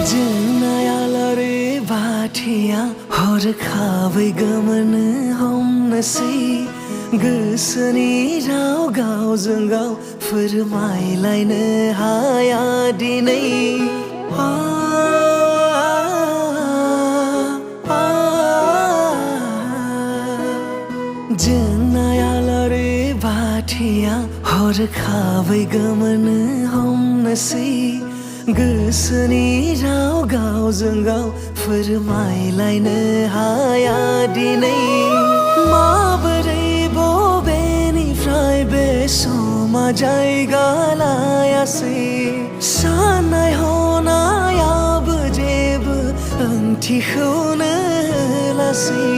जोंनायालारे बाथिया हरखाबै गोमोन हमनोसै गोसोनि राव गावजों गाव फोरमायलायनो हाया दिनै जोंनायालारे बाथिया हरखाबै गोमोन हमनोसै गोसोनि राव गावजों गाव फोरमायलायनो हाया दिनै माबोरै बबेनिफ्राय बे समा जायगा लायासै साननाय हनायाबो जेबो ओंथिखौनो होलासै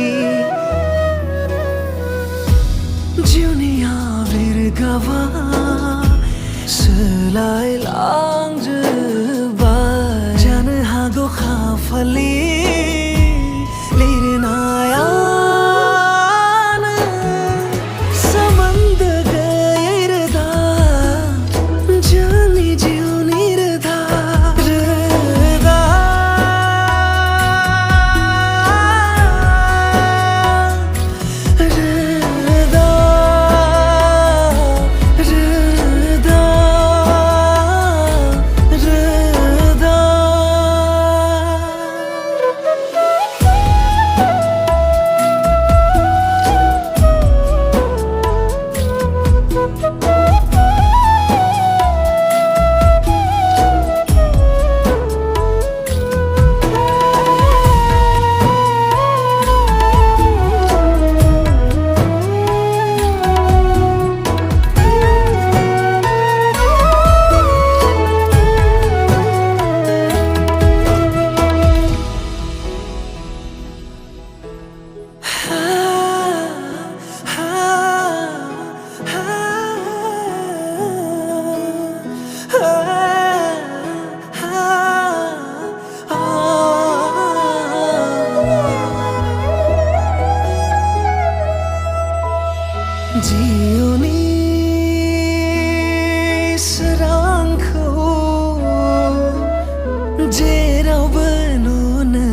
जिउनि आबिर्गाबा सोलायलांजोब्बाय जानो हागौ खाफालनि लिरनायानो सोमोन्दो गैयै रोदा जोंनि जिउनि रोदा रोदा जिउनि सोरांखौ जेरावबो नुनो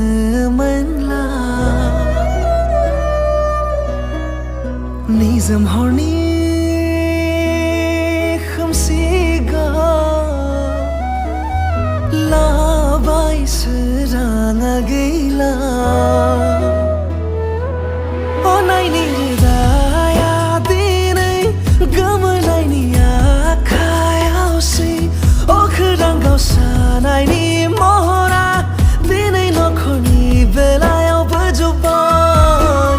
मोनला निजोम हरनि खोमसि लाबाय सोराङा गैला अनायनि रोदाया दिनै गोमोनायनि आखायावसै अखोरां गावस्रानायनि महरा दिनै नखरनि बेलायावबो जोब्बाय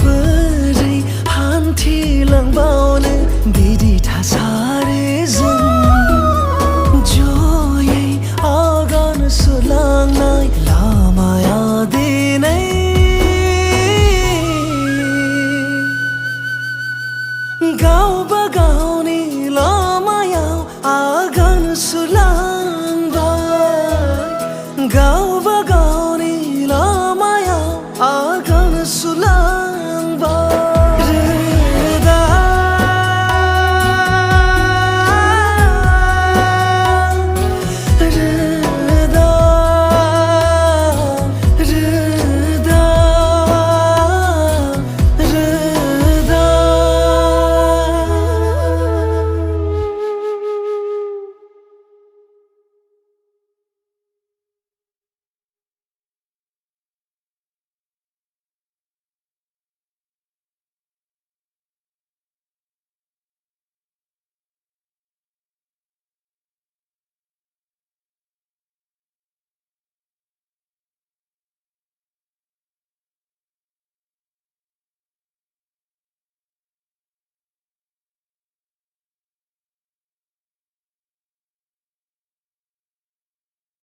बोरै हान्थिलांबावनो बिदि थासारिजों जयै आगान सुरलांनाय लामाया दिनै गावबा गावनि लामायाव आगान सुरलांबाय गावबा